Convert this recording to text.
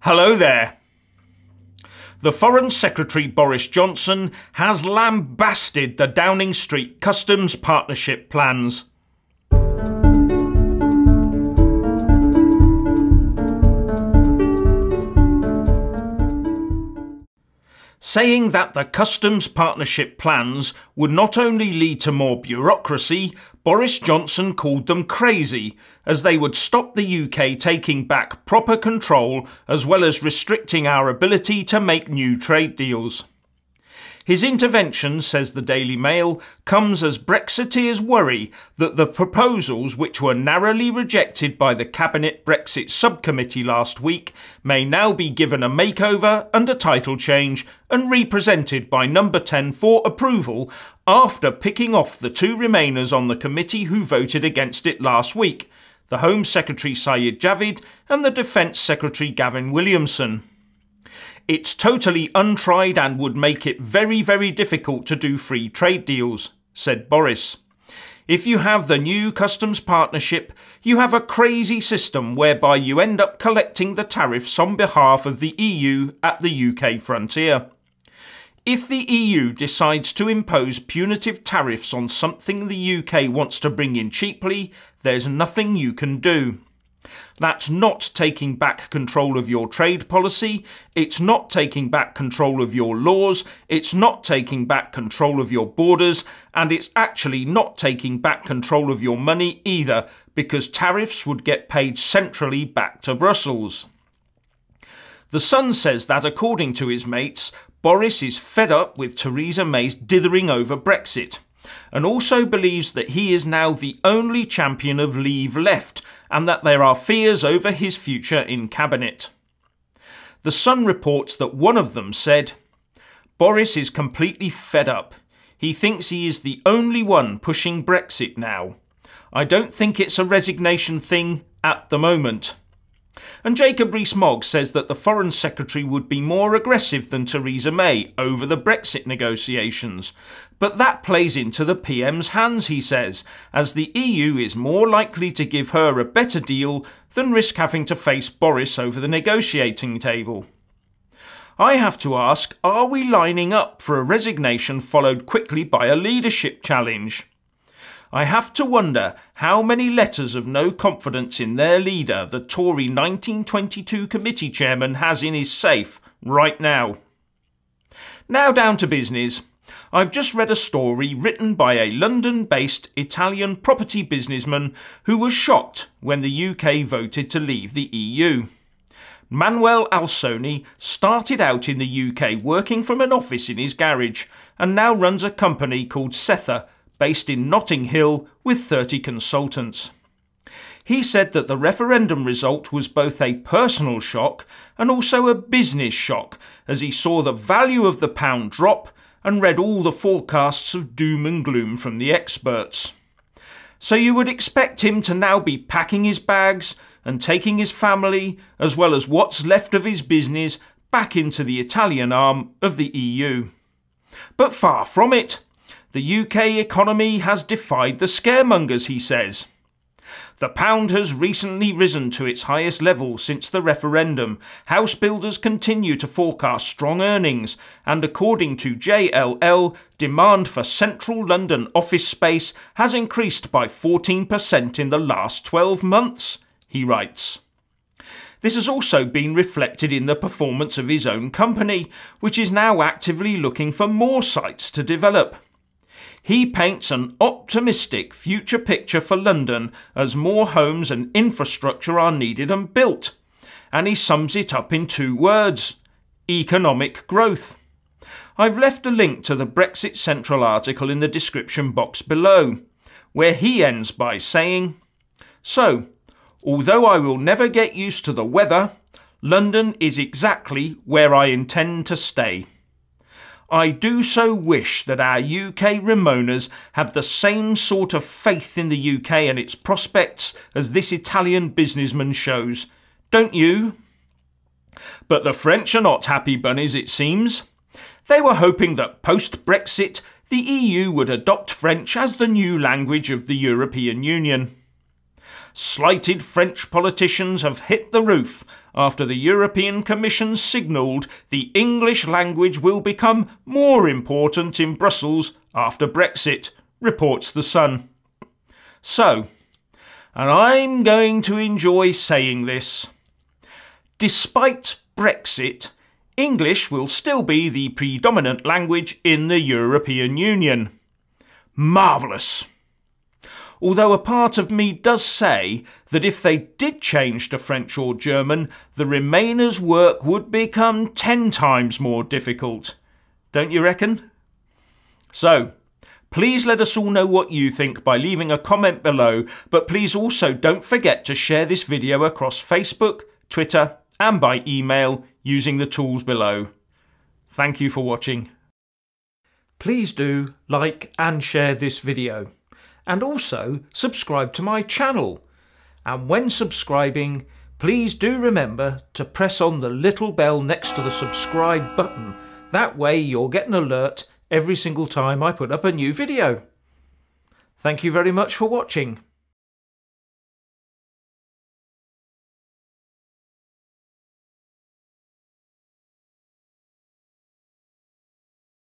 Hello there. The Foreign Secretary Boris Johnson has lambasted the Downing Street Customs partnership plans. Saying that the customs partnership plans would not only lead to more bureaucracy, Boris Johnson called them crazy, as they would stop the UK taking back proper control as well as restricting our ability to make new trade deals. His intervention, says the Daily Mail, comes as Brexiteers worry that the proposals, which were narrowly rejected by the Cabinet Brexit Sub-Committee last week, may now be given a makeover and a title change and re-presented by Number 10 for approval after picking off the two remainers on the committee who voted against it last week, the Home Secretary Sajid Javid and the Defence Secretary Gavin Williamson. It's totally untried and would make it very, very difficult to do free trade deals, said Boris. If you have the new customs partnership, you have a crazy system whereby you end up collecting the tariffs on behalf of the EU at the UK frontier. If the EU decides to impose punitive tariffs on something the UK wants to bring in cheaply, there's nothing you can do. That's not taking back control of your trade policy, it's not taking back control of your laws, it's not taking back control of your borders, and it's actually not taking back control of your money either, because tariffs would get paid centrally back to Brussels. The Sun says that, according to his mates, Boris is fed up with Theresa May's dithering over Brexit, and also believes that he is now the only champion of Leave left, and that there are fears over his future in Cabinet. The Sun reports that one of them said, "Boris is completely fed up. He thinks he is the only one pushing Brexit now. I don't think it's a resignation thing at the moment." And Jacob Rees-Mogg says that the Foreign Secretary would be more aggressive than Theresa May over the Brexit negotiations. But that plays into the PM's hands, he says, as the EU is more likely to give her a better deal than risk having to face Boris over the negotiating table. I have to ask, are we lining up for a resignation followed quickly by a leadership challenge? I have to wonder how many letters of no confidence in their leader the Tory 1922 committee chairman has in his safe right now. Now down to business. I've just read a story written by a London-based Italian property businessman who was shocked when the UK voted to leave the EU. Manuel Alsoni started out in the UK working from an office in his garage and now runs a company called Setha, based in Notting Hill with 30 consultants. He said that the referendum result was both a personal shock and also a business shock, as he saw the value of the pound drop and read all the forecasts of doom and gloom from the experts. So you would expect him to now be packing his bags and taking his family, as well as what's left of his business, back into the Italian arm of the EU. But far from it. The UK economy has defied the scaremongers, he says. The pound has recently risen to its highest level since the referendum. House builders continue to forecast strong earnings, and according to JLL, demand for central London office space has increased by 14% in the last 12 months, he writes. This has also been reflected in the performance of his own company, which is now actively looking for more sites to develop. He paints an optimistic future picture for London as more homes and infrastructure are needed and built, and he sums it up in two words: economic growth. I've left a link to the Brexit Central article in the description box below, where he ends by saying, "So, although I will never get used to the weather, London is exactly where I intend to stay. I do so wish that our UK Remoaners had the same sort of faith in the UK and its prospects as this Italian businessman shows. Don't you?" But the French are not happy bunnies, it seems. They were hoping that post-Brexit, the EU would adopt French as the new language of the European Union. Slighted French politicians have hit the roof after the European Commission signalled the English language will become more important in Brussels after Brexit, reports The Sun. So, and I'm going to enjoy saying this, despite Brexit, English will still be the predominant language in the European Union. Marvellous! Although a part of me does say that if they did change to French or German, the Remainers' work would become 10 times more difficult. Don't you reckon? So, please let us all know what you think by leaving a comment below, but please also don't forget to share this video across Facebook, Twitter and by email using the tools below. Thank you for watching. Please do like and share this video, and also subscribe to my channel. And when subscribing, please do remember to press on the little bell next to the subscribe button. That way you'll get an alert every single time I put up a new video. Thank you very much for watching.